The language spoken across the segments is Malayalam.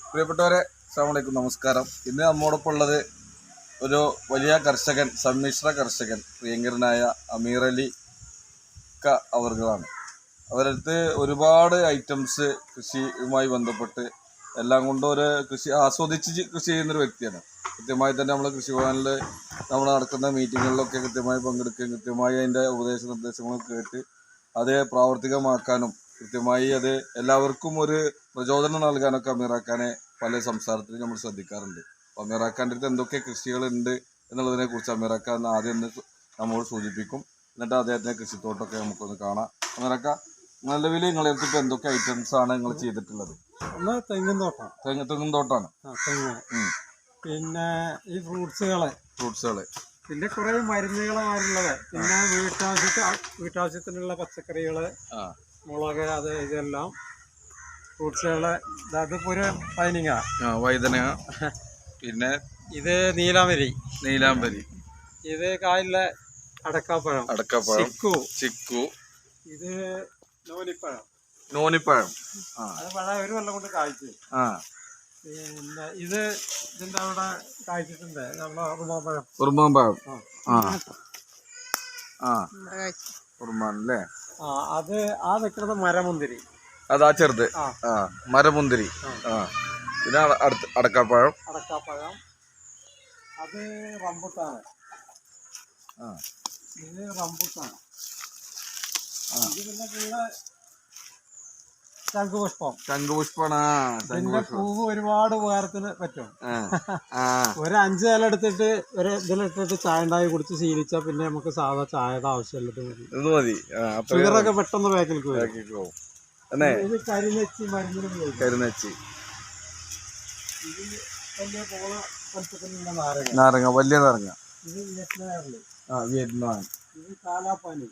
പ്രിയപ്പെട്ടവരെ, അസ്സലാമു അലൈക്കും, നമസ്കാരം. ഇന്ന് നമ്മോടൊപ്പം ഉള്ളത് ഒരു വലിയ കർഷകൻ, സമ്മിശ്ര കർഷകൻ, പ്രിയങ്കരനായ അമീർ അലി അവർകളാണ്. അവരടുത്ത് ഒരുപാട് ഐറ്റംസ് കൃഷിയുമായി ബന്ധപ്പെട്ട് എല്ലാം കൊണ്ടും ഒരു കൃഷി ആസ്വദിച്ച് കൃഷി ചെയ്യുന്നൊരു വ്യക്തിയാണ്. കൃത്യമായി തന്നെ നമ്മൾ കൃഷിഭവനിൽ നമ്മൾ നടക്കുന്ന മീറ്റിങ്ങുകളിലൊക്കെ കൃത്യമായി പങ്കെടുക്കുകയും കൃത്യമായി അതിൻ്റെ ഉപദേശ നിർദ്ദേശങ്ങളൊക്കെ കേട്ട് അത് പ്രാവർത്തികമാക്കാനും കൃത്യമായി അത് എല്ലാവർക്കും ഒരു പ്രചോദനം നൽകാനൊക്കെ അമീറാക്കാനെ പല സംസാരത്തിലും നമ്മൾ ശ്രദ്ധിക്കാറുണ്ട്. അപ്പോൾ അമീറാക്കാൻ്റെ അടുത്ത് എന്തൊക്കെ കൃഷികളുണ്ട് എന്നുള്ളതിനെ കുറിച്ച് അമീറാക്കാൻ ആദ്യം നമ്മോട് സൂചിപ്പിക്കും. എന്നിട്ട് അദ്ദേഹത്തിൻ്റെ കൃഷിത്തോട്ടമൊക്കെ നമുക്കൊന്ന് കാണാം. അമീറാക്ക, നിലവിൽ നിങ്ങളെ അടുത്ത് എന്തൊക്കെ ഐറ്റംസ് ആണ് നിങ്ങൾ ചെയ്തിട്ടുള്ളത്? ഒന്ന് തെങ്ങിൻ തോട്ടം. തെങ്ങിൻ തോട്ടാണ്. തെങ്ങ്, പിന്നെ ഈ ഫ്രൂട്ട്സുകള്, പിന്നെ കുറെ മരുന്നുകളാണുള്ളത്. പിന്നെ വീട്ടാവശ്യത്തിനുള്ള പച്ചക്കറികള്, മുളക്, അത് ഇതെല്ലാം ഫ്രൂട്ട്സുകള്. അതിപ്പോ ഒരു വൈതന, പിന്നെ ഇത് നീലാംബരി, ഇത് കായലിലെ അടക്കാപ്പഴം, ചിക്കു, ഇത് നോനിപ്പഴം. അത് പഴം ഒരു കൊല്ലം കൊണ്ട് കായ്ച്ചു. പിന്നെ ഇതിന്റെ അവിടെ കായ്ച്ചിട്ടുണ്ട് നമ്മളെ ഉറുമാമ്പഴം. ഉറുമാനല്ലേ? അത് ആ നിൽക്കുന്നത് മരമുന്തിരി. അതാ ചെറുത് മരമുന്തിരി. പിന്നെ അടക്കാപ്പഴം. അത് റംബുട്ടാണ്. ഇത് റംബുട്ടാണ്. ഇത് പിന്നെ ഫുള്ള് ശംഖുപുഷ്പാണ്. ഇതിന്റെ പൂവ് ഒരുപാട് ഉപകാരത്തിന് പറ്റും. ഒരു 5 ഇല എടുത്തിട്ട് ഒരു ഇതിലിട്ടിട്ട് ചായ ഉണ്ടാക്കി കുടിച്ച് ശീലിച്ചാൽ പിന്നെ നമുക്ക് സാധാ ചായയുടെ ആവശ്യമില്ല. മതി. ഷുഗറൊക്കെ പെട്ടെന്ന് ബാക്കിലേക്ക് വരും. ഇത് കരിനെച്ചി, കരിനെച്ചി. ഇത് വലിയ പോള വലുപ്പത്തിലുള്ള നാരങ്ങ, വലിയ നാരങ്ങ. ഇത് വിയറ്റ്നാമില്. വിയറ്റ്നാം. ഇത് കാലാപ്പാനി.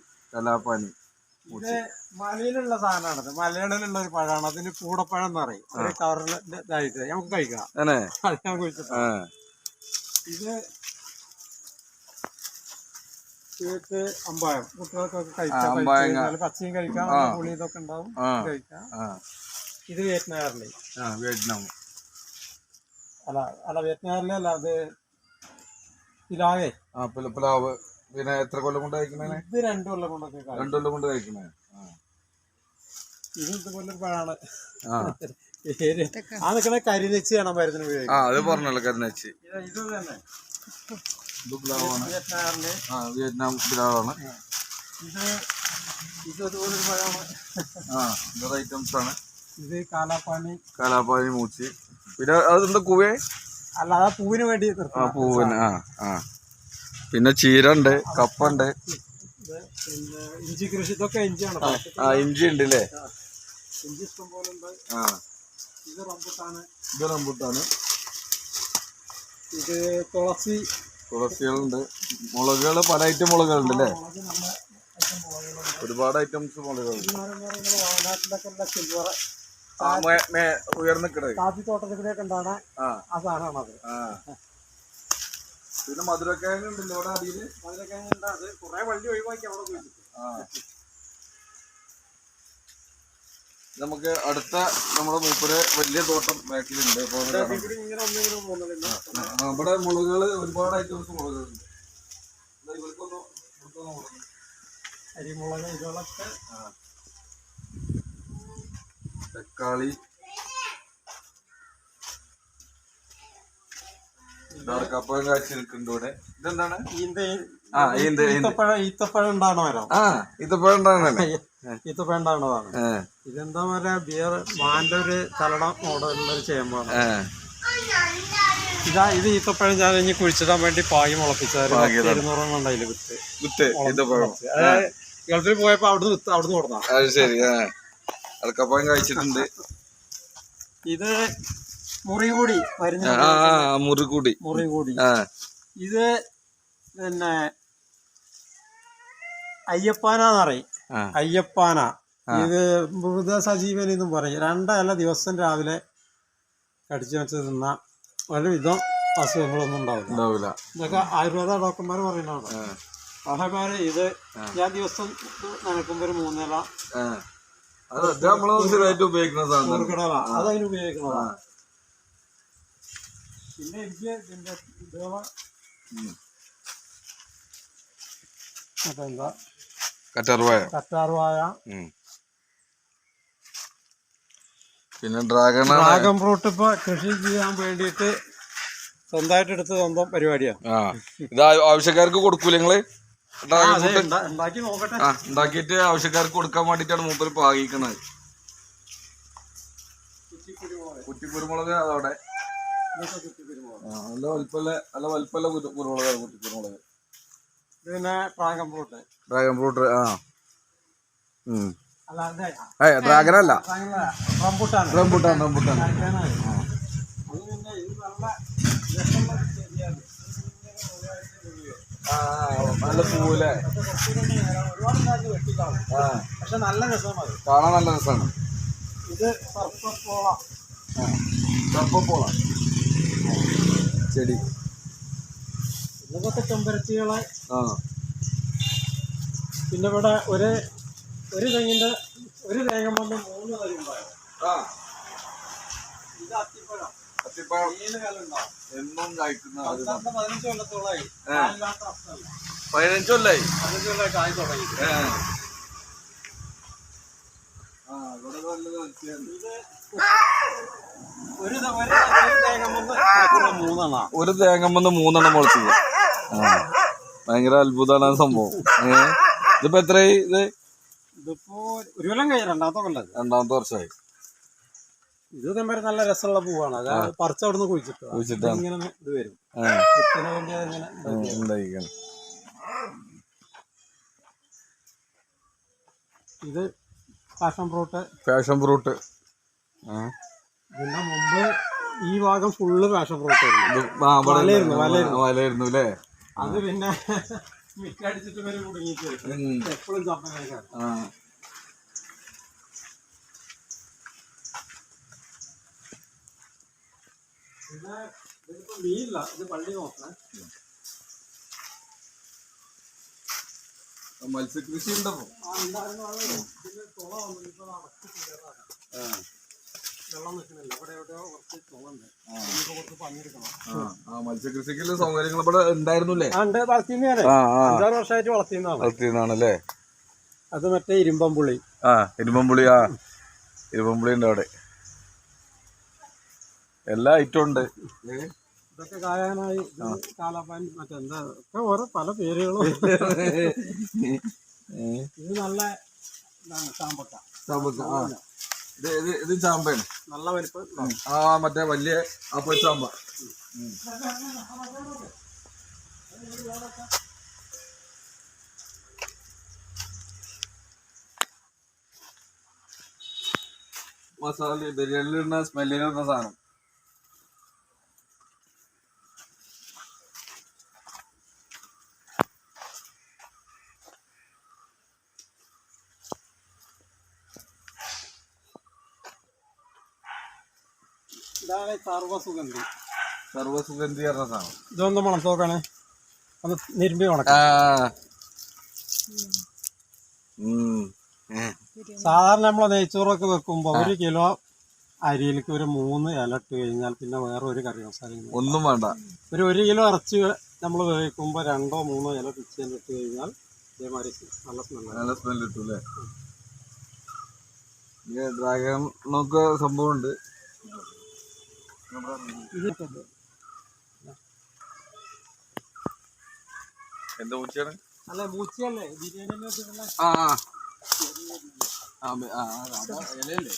ഇത് മലയിലുള്ള സാധനമാണത്. മലയിലുള്ള ഒരു പഴമാണ്. അതിന് കൂടപ്പഴം എന്ന് പറയും. ഒരു കവറിന്റെ ഇതായിട്ട് നമുക്ക് കഴിക്കാം. അത് ഞാൻ കുഴിച്ചിട്ട്. ഇത് അമ്പായം. കുട്ടികൾക്കൊക്കെ കഴിക്കാം. പച്ചയും കഴിക്കാം, പുളി ഇതൊക്കെ ഉണ്ടാവും, കഴിക്കാം. ഇത് വിയറ്റ്നാമിലെ വിയറ്റ്നാമിലെ അല്ല, അത് പിലാവ്. പിന്നെ എത്ര കൊല്ലം കൊണ്ട് കഴിക്കണേ? ഇത് 2 കൊല്ലം കൊണ്ടൊക്കെ. 2 കൊല്ലം കൊണ്ട് കഴിക്കണേ. ഇത് ഇതുപോലെ പഴമാണ്. ആ നിൽക്കണ കരിനെച്ചിയാണ് മരുന്നിന് ഉപയോഗിക്കുന്നത്. അത് പറഞ്ഞല്ലോ, കരിനെച്ചി. ഇത് തന്നെ വിയറ്റ്നാം പിലാവാണ്. ഇത് അതുപോലെ ഒരു പഴമാണ്. ഇതൊരു ഐറ്റംസ് ആണ്. ഇത് കാലാപ്പാനി, മൂച്ചി. പിന്നെ അതെന്താ കൂവേ? അല്ല, ആ പൂവിന് വേണ്ടി. പൂവിന്. പിന്നെ ചീര ഉണ്ട്, കപ്പ ഉണ്ട്, പിന്നെ ഇഞ്ചി കൃഷി. ഇതൊക്കെ ഇഞ്ചിയാണ്. ഇഞ്ചി ഉണ്ട് അല്ലേ? ഇഞ്ചി ഇഷ്ടം പോലെ ഉണ്ട്. ഇത് റംബുട്ടാണ്. ഇത് തുളസികളുണ്ട്. മുളകുകൾ, പല ഐറ്റം മുളകുകളുണ്ട് അല്ലേ? ഒരുപാട് ഐറ്റംസ് മുളകുകളുണ്ട്. ഉയർന്നിക്കണത് കാപ്പിത്തോട്ടത്തിലൊക്കെ ഉണ്ടാണ് ആ സാധനമാണത്. പിന്നെ മധുരക്കിഴങ്ങ് ഉണ്ടല്ലോ ഇവിടെ അടിയില്. മധുരക്കിഴങ്ങ് അത് കുറെ വള്ളി ഒഴിവാക്കി അവിടെ പോയി. നമുക്ക് അടുത്ത നമ്മുടെ മൂപ്പര് വലിയ തോട്ടം ബാക്കിലുണ്ട്. ഇവിടെ മുളകുകള്, ഒരുപാട് ഐറ്റംസ് മുളകുകളുണ്ട്. അരിമുളക്, ഇതൊക്കെ. തക്കാളി, കപ്പയും കാഴ്ച നിൽക്കുന്നുണ്ട് ഇവിടെ. ഇതെന്താണ്? ഈത്തപ്പഴം ഉണ്ടാകണ മരം. ഈത്തപ്പഴം ഉണ്ടാകണല്ലേ? ഈത്തപ്പഴം ഉണ്ടാകണതാണ്. ഇതെന്താ പറയാ, മാന്റെ ഒരു തലട മോഡലുള്ള ഒരു ചേമ്പാണ്. ഇത് ഈത്തപ്പഴം ഞാൻ ഇനി കുഴിച്ചിടാൻ വേണ്ടി പായി മുളപ്പിച്ചാൽ 200 ഉണ്ടായില്ല വിത്ത്. ഗൾഫിൽ പോയപ്പോ അവിടുന്ന് കൊടുത്താ. ശരി. കപ്പയും കഴിച്ചിട്ടുണ്ട്. ഇത് മുറികൂടി. ഇത് പിന്നെ അയ്യപ്പാനറിയും. ഇത് മൃത സജീവൻ എന്നും പറയും. 2 ഇല ദിവസം രാവിലെ കടിച്ചു വെച്ച് തിന്ന ഒരുവിധം അസുഖങ്ങളൊന്നും ഉണ്ടാവില്ല. ഇതൊക്കെ ആയുർവേദ ഡോക്ടർമാർ പറയുന്നതാണ്. ഇത് ഞാൻ ദിവസം നനക്കുമ്പോ ഒരു 3 ഇല അത് നമ്മള് സ്ഥിരമായിട്ട് ഉപയോഗിക്കുന്ന സാധനം. അതതിന് ഉപയോഗിക്കുന്നതാണ്. പിന്നെ എനിക്ക് ഇതിന്റെ എന്താ കറ്റാർവാഴ, പിന്നെ ഡ്രാഗൺ ഫ്രൂട്ട് ഇപ്പൊ കൃഷി ചെയ്യാൻ വേണ്ടിയിട്ട് സ്വന്തമായിട്ട് എടുത്ത് സ്വന്തം പരിപാടിയാണ്. ഇത് ആവശ്യക്കാർക്ക് കൊടുക്കൂല നിങ്ങള്? ഉണ്ടാക്കി നോക്കട്ടെ. ഉണ്ടാക്കിയിട്ട് ആവശ്യക്കാർക്ക് കൊടുക്കാൻ വേണ്ടിട്ടാണ് മൂപ്പര് പാകിക്കണത്. കുറ്റിക്കുരുമുളക് അതോടെ നല്ല വലിപ്പല്ല കുരുമുളക്. കുറ്റിക്കുരുമുളക് പിന്നെ ഡ്രാഗൺ ഫ്രൂട്ട്. ഡ്രാഗൺ അല്ല, റംബൂട്ടാൻ. നല്ല പൂവല്ലേ, പക്ഷെ നല്ല രസമാണ്, കാണാൻ നല്ല രസമാണ്. ഇത് സർപ്പപ്പോള ചെടി. ഇതൊക്കെ ചെമ്പരത്തികളെ. പിന്നെ ഇവിടെ ഒരു തെങ്ങിന്റെ ഒരു തേങ്ങ കൊണ്ട് 3 തരുണ്ടാവും. ഇത് അത്തിപ്പഴം. എന്നും കഴിക്കുന്ന 15 കൊല്ലത്തോളായി. 15 കൊല്ലായി കായ് തുടങ്ങി. ഒരു തേങ്ങമ്മന്ന് 3 എണ്ണം മുളച്ചത്. ഭയങ്കര അത്ഭുതമാണ് സംഭവം. ഇതിപ്പോ എത്രയായി? ഇതിപ്പോ 1 കൊല്ലം കഴിഞ്ഞ രണ്ടാമത്തെ വർഷമായി. ഇത് തമ്മിൽ നല്ല രസമുള്ള പൂവാണ്. അത് പറിച്ച് അവിടുന്ന് കുഴിച്ചിട്ട് ഇങ്ങനെ ഇത് വരും. ഇത് പാഷൻ ഫ്രൂട്ട്. ഇതിന്റെ മുമ്പ് ഈ ഭാഗം ഫുള്ള് പാഷൻ ഫ്രൂട്ട് വലയായിരുന്നു അല്ലേ? അത് പിന്നെ മിക്കടിച്ചിട്ട് വരെ കുടുങ്ങിയിട്ട് എപ്പോഴും ചപ്പനേക്കാണ്. പിന്നെ ഇതിപ്പോ മീനില്ല, ഇത് പള്ളി നോക്കണേ. മത്സ്യകൃഷി ഉണ്ടോ? വെള്ളം നിൽക്കുന്നില്ല. ഇവിടെ എവിടെയോ കുറച്ച് തുളുണ്ട്. കുറച്ച് പണിയെടുക്കണം. മത്സ്യകൃഷിക്കുള്ള സൗകര്യങ്ങൾ ഇവിടെ ഉണ്ടായിരുന്നില്ലേ? 5-6 വർഷമായിട്ട് വളർത്തിയെന്നാണല്ലേ? അത് മറ്റേ ഇരുമ്പമ്പുളി. ഇരുമ്പമ്പുളി ഉണ്ട് അവിടെ. എല്ലാ ഐറ്റം ഉണ്ട്. ഇതൊക്കെ കായാനായി കാലാപ്പാൻ മറ്റെന്താ ഒക്കെ ഓരോ പല പേരുകളും. ഇത് നല്ല ചാമ്പക്ക. ഇത് ചാമ്പയാണ്. നല്ല വലിപ്പം. മറ്റേ വലിയ ആപ്പിൾ ചാമ്പ. മസാല ബിരിയാണിയിലിടുന്ന സ്മെല്ലിലിടുന്ന സാധനം. ഇതാണ് സർവ്വസുഗന്ധി പറഞ്ഞ സാധനം. ഇതൊന്ന് മണം നോക്കാണ്. ഒന്ന് നിരുമ്പി ഉണക്കാം. സാധാരണ നമ്മളെ നെയ്ച്ചോറൊക്കെ വെക്കുമ്പോ 1 കിലോ അരിയിലേക്ക് ഒരു 3 ഇല ഇട്ട് കഴിഞ്ഞാൽ പിന്നെ വേറെ ഒരു കറി മസാലയും ഒന്നും വേണ്ട. ഒരു 1 കിലോ ഇറച്ചി നമ്മൾ വേവിക്കുമ്പോ 2-3 ഇല പിച്ചിട്ട് കഴിഞ്ഞാൽ ഇതേമാതിരി നല്ല സ്മെല്ല് കിട്ടും അല്ലേ? ഡ്രാഗണൊക്കെ സംഭവം ഉണ്ട്. എന്താ മൂച്ചയാണ്? അല്ല മൂച്ചയല്ലേ ബിരിയാണി. ഇലയല്ലേ?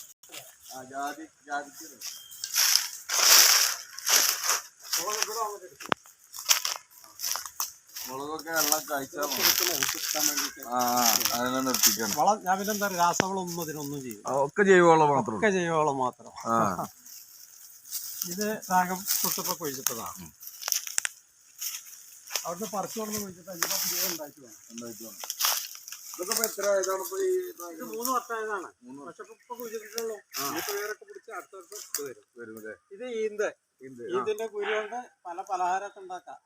മുളകൊക്കെ വെള്ളം കഴിച്ചാൽ അതിനെ നിർത്തിക്കണം. വളം ഞാൻ പിന്നെ എന്താ രാസവളം ഇതിനൊന്നും ചെയ്യും. ഒക്കെ ജൈവവളം മാത്രം. ജൈവവളം മാത്രം. ഇത് രാഗം തൊട്ടപ്പോ കൊഴിച്ചിട്ടതാണ്. അവിടുന്ന് പറിച്ചു കൊണ്ട് കുഴിച്ചിട്ട് ഉണ്ടാക്കി വേണം. ഇതൊക്കെ എത്ര ഇതാണ്? 3 വർഷമായതാണ്. പക്ഷെ ഇപ്പൊ കുഴിച്ചിട്ടുള്ളൂ. പേരൊക്കെ പിടിച്ച് അടുത്തടുത്ത് വരും. ഇത് ഈന്തിന്റെ കുരു കൊണ്ട് പല പലഹാരമൊക്കെ ഉണ്ടാക്കാം.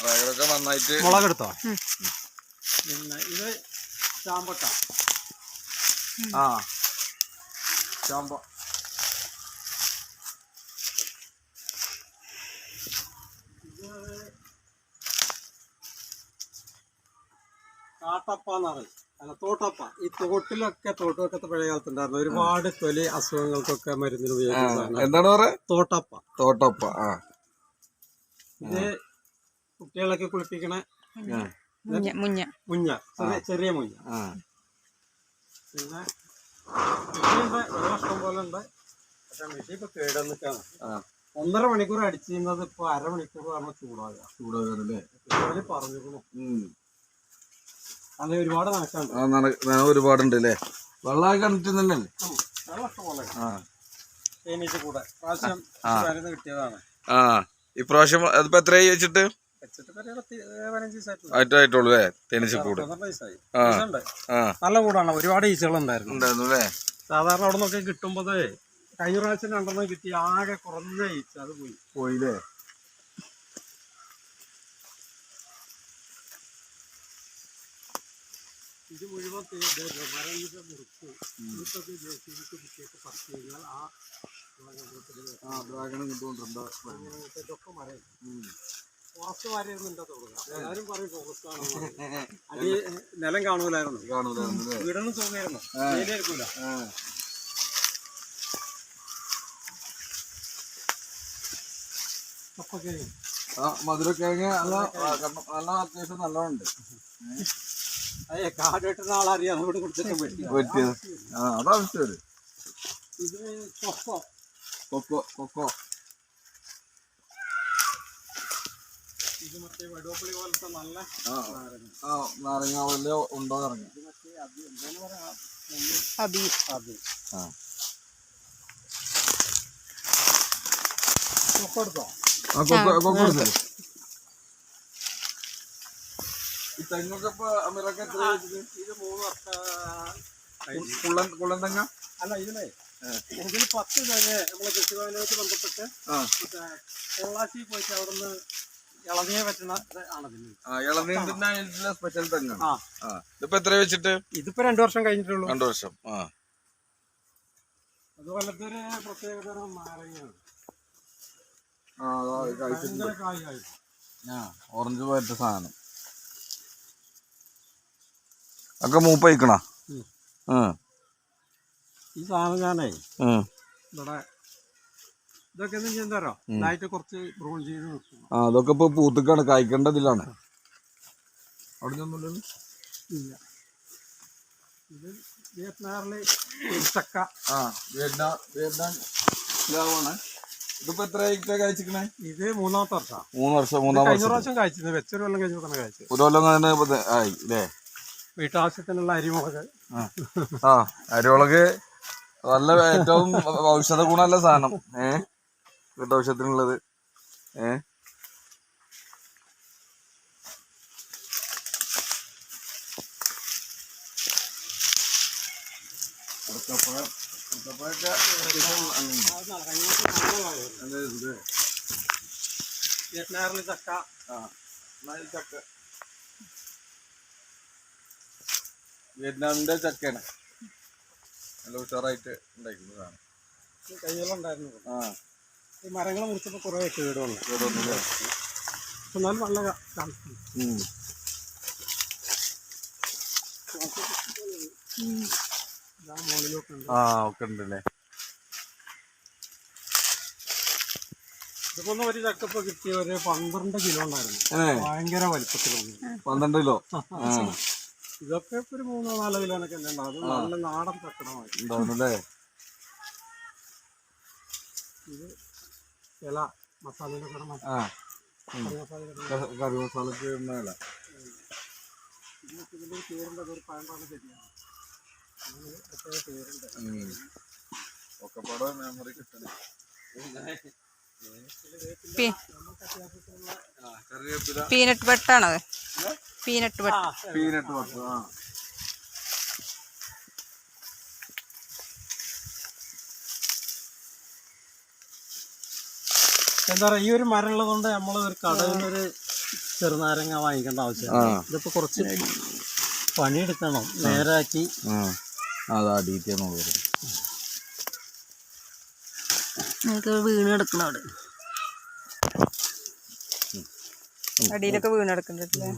ഡ്രാഗണൊക്കെ നന്നായിട്ട് മുളകെടുത്തോ? പിന്നെ ഇത് ചാമ്പക്ക. ആ ചാമ്പ. കാട്ടപ്പ എന്ന് പറയും. അല്ല, തോട്ടപ്പ. ഈ തോട്ടുവക്കത്തെ പഴയ കാലത്തുണ്ടായിരുന്നു. ഒരുപാട് തൊലി അസുഖങ്ങൾക്കൊക്കെ മരുന്നിന് ഉപയോഗിക്കുന്ന എന്താണ് പറയാ? തോട്ടപ്പ. തോട്ടപ്പ. ആ ഇത് കുട്ടികളൊക്കെ കുളിപ്പിക്കണ മുഞ്ഞ, ചെറിയ മുഞ്ഞ. പിന്നെ മെഷീനുണ്ട്, ഇഷ്ടം പോലെ ഉണ്ട്. പക്ഷെ മെഷീൻ ഇപ്പൊ കേടന്നിട്ടാണ്. 1.5 മണിക്കൂർ അടിച്ചിരുന്നത് ഇപ്പൊ അരമണിക്കൂർ ആകുമ്പോ ചൂടാകുക പറഞ്ഞിരുന്നു. അത് ഒരുപാട് നടക്കാണ്ട്. ഒരുപാടുണ്ട് അല്ലേ? വെള്ളമൊക്കെ കണ്ടിട്ട് തന്നെ വെള്ളം ഇഷ്ടം പോലെ തേനീച്ച കൂടെ പ്രാവശ്യം മരുന്ന് കിട്ടിയതാണ്. ആ ഇപ്രാവശ്യം അതിപ്പോ എത്രയായി വെച്ചിട്ട്? ആയിട്ടുള്ളൂ അല്ലേ? തേനീച്ചക്കൂട് നല്ല കൂടാണ്. ഒരുപാട് ഈച്ചകൾ ഉണ്ടായിരുന്നു. സാധാരണ അവിടെ നിന്നൊക്കെ കിട്ടുമ്പോ കഴിഞ്ഞ പ്രാവശ്യം 2 കിട്ടി. ആകെ കുറഞ്ഞ ഈച്ച. അത് പോയില്ലേ? ഇത് മുഴുവൻ മരം മുറിച്ച് കുട്ടിയൊക്കെ പറിച്ചു കഴിഞ്ഞാൽ ഇതൊക്കെ മരം ഫോറസ്റ്റ് മാരിയൊന്നും എല്ലാവരും പറയും ഫോറസ്റ്റ് ആണോ. അത് നിലം കാണൂലായിരുന്നു. വീടൊന്നും തോന്നിയായിരുന്നു. ശരിയായിരിക്കൂല. മധുരക്കിഴങ്ങ് നല്ല അത്യാവശ്യം നല്ലോണ്ട്. അതെ, കാട് വെട്ടുന്ന ആളറിയാം. ഇവിടെ കുടിച്ചിട്ട് അതാവശ്യം. ഇത് കൊക്കോ. ഇത് മറ്റേ വടുവപ്പള്ളി പോലത്തെ നല്ല നാരങ്ങ പോലെ ഉണ്ടോ ഇറങ്ങി. കൊക്കോ എടുത്തോ? കൊക്കോ എടുത്തേ. ഈ തെങ്ങൊക്കെ ഇപ്പൊ അമീറൊക്കെ ഇത് 3 വർഷം കുള്ളൻ തെങ്ങ അല്ല. ഇതിൽ 10 തെങ്ങ് നമ്മളെ കൃഷിഭവനുമായിട്ട് ബന്ധപ്പെട്ട് പൊള്ളാച്ചി പോയിട്ട് അവിടുന്ന് ഇളനീർ പറ്റുന്ന ആണതിന്. ഇളനീരിന്റെ സ്പെഷ്യൽ തെങ്ങാണ്. ഇതിപ്പോ എത്ര വെച്ചിട്ട്? ഇതിപ്പോ 2 വർഷം കഴിഞ്ഞിട്ടുള്ളൂ. 2 വർഷം. അതുപോലത്തെ ഒരു പ്രത്യേകതരം നാരങ്ങയാണ്. ഓറഞ്ച് പോലത്തെ സാധനം ഒക്കെ മൂപ്പയിക്കണ. ഈ സാധനം ഞാനേ ഇവിടെ ഇതൊക്കെ ഒന്നും ചെയ്യുന്നോ ഇതായിട്ട് കുറച്ച് ബ്രൂൺ ചെയ്ത് വെക്കും. അതൊക്കെ ഇപ്പൊ പൂത്തുക്കാണ്, കായ്ക്കേണ്ടതിലാണ്. അവിടെ ഒന്നുമില്ലല്ലോ. ഇല്ല, ഇത് വിയറ്റ്നാമിലെ ചക്ക. വിയറ്റ്നാം പ്ലാവാണ്. ഇതിപ്പോ എത്ര കഴിച്ചിക്കണേ? ഇത് 3ാമത്തെ വർഷം. 3 വർഷം. കഴിഞ്ഞ പ്രാവശ്യം കഴിച്ചത് വെച്ചൊരു കൊല്ലം കഴിഞ്ഞു തന്നെ കഴിച്ചു. ഒരു കൊല്ലം ആയി അല്ലേ? വീട്ടാവശ്യത്തിനുള്ള അരിമുളക്. അരിമുളക് നല്ല ഏറ്റവും ഔഷധ ഗുണമുള്ള സാധനം. വീട്ടാവശ്യത്തിനുള്ളത്. വിയറ്റ്നാമിലെ ചക്ക. വിയറ്റ്നാമിന്റെ ചക്കയാണ്. നല്ല ഉഷാറായിട്ട് ഉണ്ടായിരിക്കുന്നതാണ്. കയ്യിലുണ്ടായിരുന്നു. ഈ മരങ്ങൾ മുറിച്ചപ്പോ കുറെ കേടുവന്നു. എന്നാലും നല്ല ഒക്കെ ഉണ്ടല്ലേ. ഇതിപ്പോ ഒരു ചക്കപ്പ കിട്ടിയ ഒരു 12 കിലോ ഉണ്ടായിരുന്നു. ഭയങ്കര വലിപ്പത്തിലൊന്നും. 12 കിലോ. ഇതൊക്കെ ഇപ്പൊ ഒരു 3-4 കിലോനൊക്കെ ഉണ്ടാവും. അത് നല്ല നാടൻ ചക്കടമായി. ഇത് ഇല മസാലയുടെ കറി മസാലക്ക് ഇല. ഇതിന്റെ പേരുണ്ട്. അതൊരു പഴമ്പാണ് ശരിയാണ്. പേരുണ്ട്. ഒക്കെ പാടെ മെമ്മറി കിട്ടണേ. പീനട്ട് ബട്ടറാണത്. Peanut butter. എന്താ പറയാ, ഈ ഒരു മരം ഉള്ളതുകൊണ്ട് നമ്മള് ഒരു കടയിൽ നിന്നൊരു ചെറുനാരങ്ങ വാങ്ങിക്കേണ്ട ആവശ്യമില്ല. ഇതിപ്പോ കുറച്ച് പണിയെടുക്കണം നേരാക്കി. അതാ ഡീറ്റെയിൽ വീണ് കിടക്കണം അവിടെ അടിയിലൊക്കെ വീണ് കിടക്കുന്നുണ്ടല്ലേ.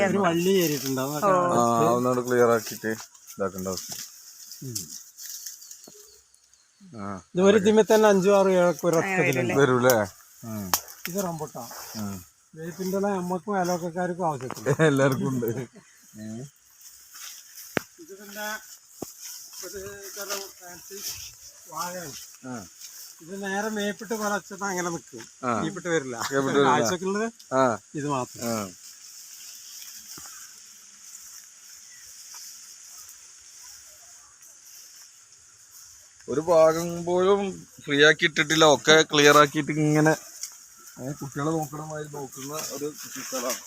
ഒരു വള്ളി കയറിയിട്ടുണ്ടാവും. ഒന്നുകൂടെ ക്ലിയർ ആക്കിയിട്ട് ഇതാക്കണ്ട. ഇത് ഒരു ഇതിമേ തന്നെ 5-6 ഏഴൊക്കെ വരൂലേ. ഇത് റംബൂട്ടാൻ വേപ്പിൻ്റെ നമ്മക്കും അയൽവക്കക്കാർക്കും ആവശ്യത്തില്ല, എല്ലാവർക്കും ഉണ്ട്. ഇത് പിന്നെ ഒരു തരം ഫാൻസി വാഴയാണ്. ഇത് നേരെ മേപ്പിട്ട് വളച്ചത് അങ്ങനെ നിൽക്കും, മേപ്പിട്ട് വരില്ല. ആഴ്ചക്കുള്ളത് ഇത് മാത്രം. ഒരു ഭാഗം പോലും ഫ്രീ ആക്കി ഇട്ടിട്ടില്ല, ഒക്കെ ക്ലിയർ ആക്കിയിട്ട് ഇങ്ങനെ കുട്ടികളെ നോക്കണമാതിരി നോക്കുന്ന ഒരു കൃഷിസ്ഥലമാണ്.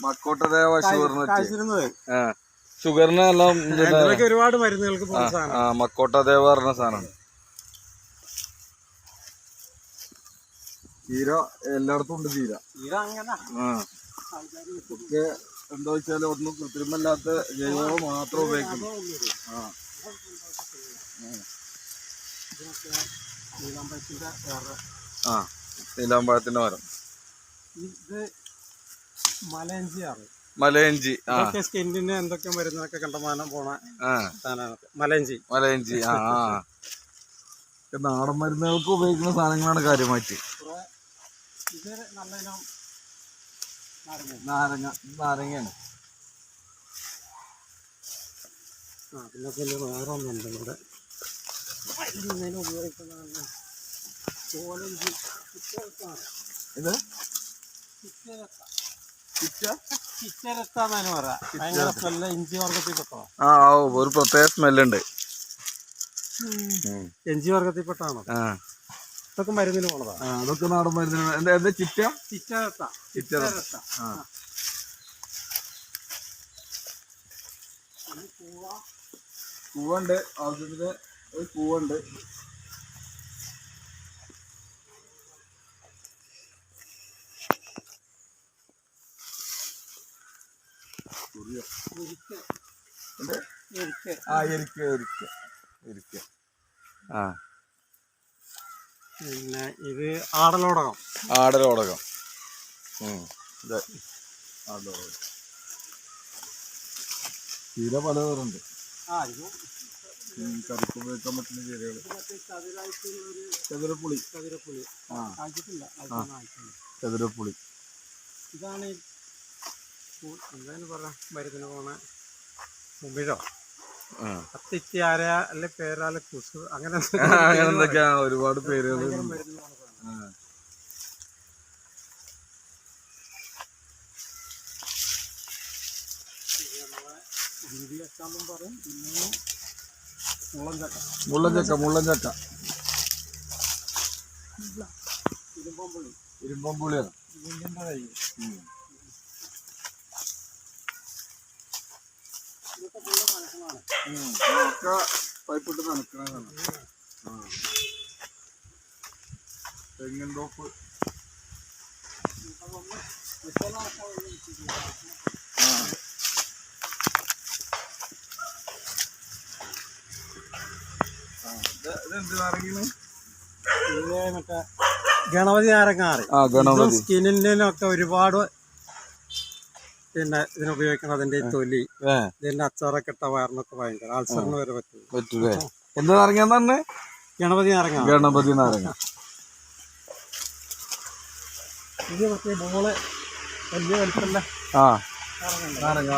മക്കോട്ടദേവ ഷുഗറിന് എല്ലാം ഒരുപാട് മരുന്നുകൾക്ക് മക്കോട്ടദേവ പറഞ്ഞ സാധനമാണ്. ചീര എല്ലായിടത്തും ഉണ്ട്. ചീര ഒക്കെ എന്താ വെച്ചാല് ഒന്നും കൃത്രിമല്ലാത്ത ജൈവവളം മാത്രം ഉപയോഗിക്കുന്നു. നീലാമ്പഴത്തിന്റെ മരം. ഇത് മലയഞ്ചി. സ്കിന്നിന് എന്തൊക്കെ മരുന്നൊക്കെ കണ്ടമാനം പോണ മലയഞ്ചി. നാടൻ മരുന്നുകൾക്ക് ഉപയോഗിക്കുന്ന സാധനങ്ങളാണ് കാര്യമായിട്ട്. ഇത് നല്ല നാരങ്ങയാണ്. പിന്നെ വേറെ ഒന്നുണ്ട് ഇവിടെ ഉപയോഗിക്കുന്നതാണ് കോലഞ്ചി. ഇത് ചിച്ചരത്താന്ന് പറയാം. ഭയങ്കര സ്മെല്ല്, ഇഞ്ചി വർഗത്തിൽ പെട്ടതാ. ഒരു പ്രത്യേക സ്മെല്ലുണ്ട്. ഇഞ്ചി വർഗത്തിൽപ്പെട്ടാണോ? ഇതൊക്കെ മരുന്നിന് പോണതാ. അതൊക്കെ നാടൻ മരുന്നിന്. എന്താ ചിച്ചരത്ത. പൂവുണ്ട്, ആവശ്യത്തിന് ഒരു പൂവുണ്ട്. പിന്നെ ഇത് ആടലോടകം. ചീര പലതരമുണ്ട്. കറിക്ക് ഉപയോഗിക്കാൻ പറ്റുന്ന ചീരകള്. ചതുരപ്പുളി. ചതുരപ്പുളി ഇതാണ് എന്തായാലും പറയാ മരുന്നിന് പോണ മുമ്പിലോ അത്തിച്ചാര അല്ലെ പേരാല് കുസു അങ്ങനെ എന്തൊക്കെയാ ഒരുപാട് പേരുകൾ. പറയും. പിന്നെ മുള്ളഞ്ചക്ക ഇരുമ്പമ്പുളിയാണ്. പൈപ്പിട്ട് നനക്കണതാണ്. തെങ്ങിൻ തോപ്പ്. മറ്റേ ഗണപതി നാരങ്ങാറ്. സ്കിന്നിനൊക്കെ ഒരുപാട് പിന്നെ ഇതിനുപയോഗിക്കണം. തൊലി ഇതിന്റെ അച്ചാറൊക്കെ ഇട്ട വയറിനൊക്കെ ഭയങ്കര അൾസറിന് വരെ പറ്റൂലേ. എന്താ നാരങ്ങ? ഗണപതി നാരങ്ങ. ഇത് മറ്റേ ബോള് വലിയ വലിപ്പല്ല നാരങ്ങ.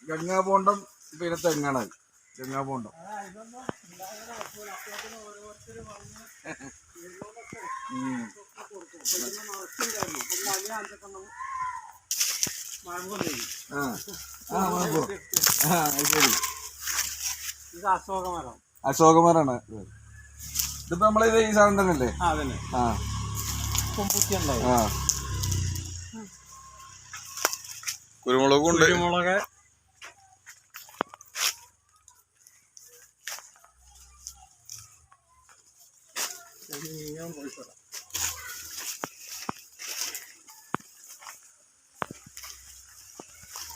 ഗംഗാബോണ്ടം പിന്നെ തെങ്ങാണ്. ഗംഗാബോണ്ടം ഇത് അശോകമരം. അശോകമരാണ് ഇതിപ്പോ നമ്മളിത് ഈ സാധനം തന്നെ അല്ലേ? അതന്നെ ആ കുമ്പുത്തിയുണ്ടാവും. കുരുമുളകും ഉണ്ട്. കുരുമുളക്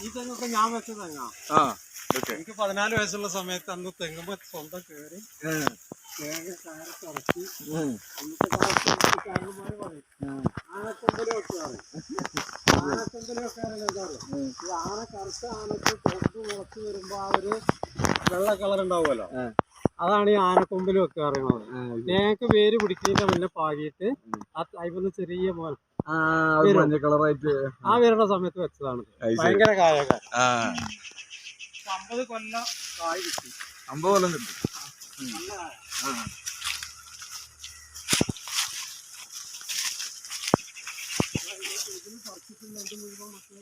ഈ തെങ്ങൊക്കെ ഞാൻ വെച്ച തെങ്ങാ. എനിക്ക് 14 വയസ്സുള്ള സമയത്ത് അന്ന് തെങ്ങുമ്പോ സ്വന്തം കയറി തേങ്ങ കാരത്തിറക്കി അന്നത്തെ കാരണന്മാര് പറയും ആനക്കൊമ്പല് വെക്കാറ്. ആനക്കൊമ്പല് വെക്കാറല്ല എന്താ പറയുക, ഈ ആന കറുത്ത ആനക്ക് തൊട്ട് മുളച്ച് വരുമ്പോ ആ ഒരു വെള്ള കളർ ഉണ്ടാവുമല്ലോ, അതാണ് ഈ ആനക്കൊമ്പല് വെക്കാറുള്ളത്. തേങ്ങക്ക് വേര് പിടിക്കുന്നതിന്റെ മുന്നേ പാകിയിട്ട് അതിന് ചെറിയ മോൽ മഞ്ഞ കളറായിട്ട് ആ വരുന്ന സമയത്ത് വെച്ചതാണ്. ഭയങ്കര കായൊക്കെ 50 കൊല്ലം കായ് കിട്ടി. 50 കൊല്ലം കിട്ടി. നല്ല കായ. ഇതിന് പറിച്ചിട്ടുണ്ടെങ്കിൽ മുഴുവൻ മറ്റേ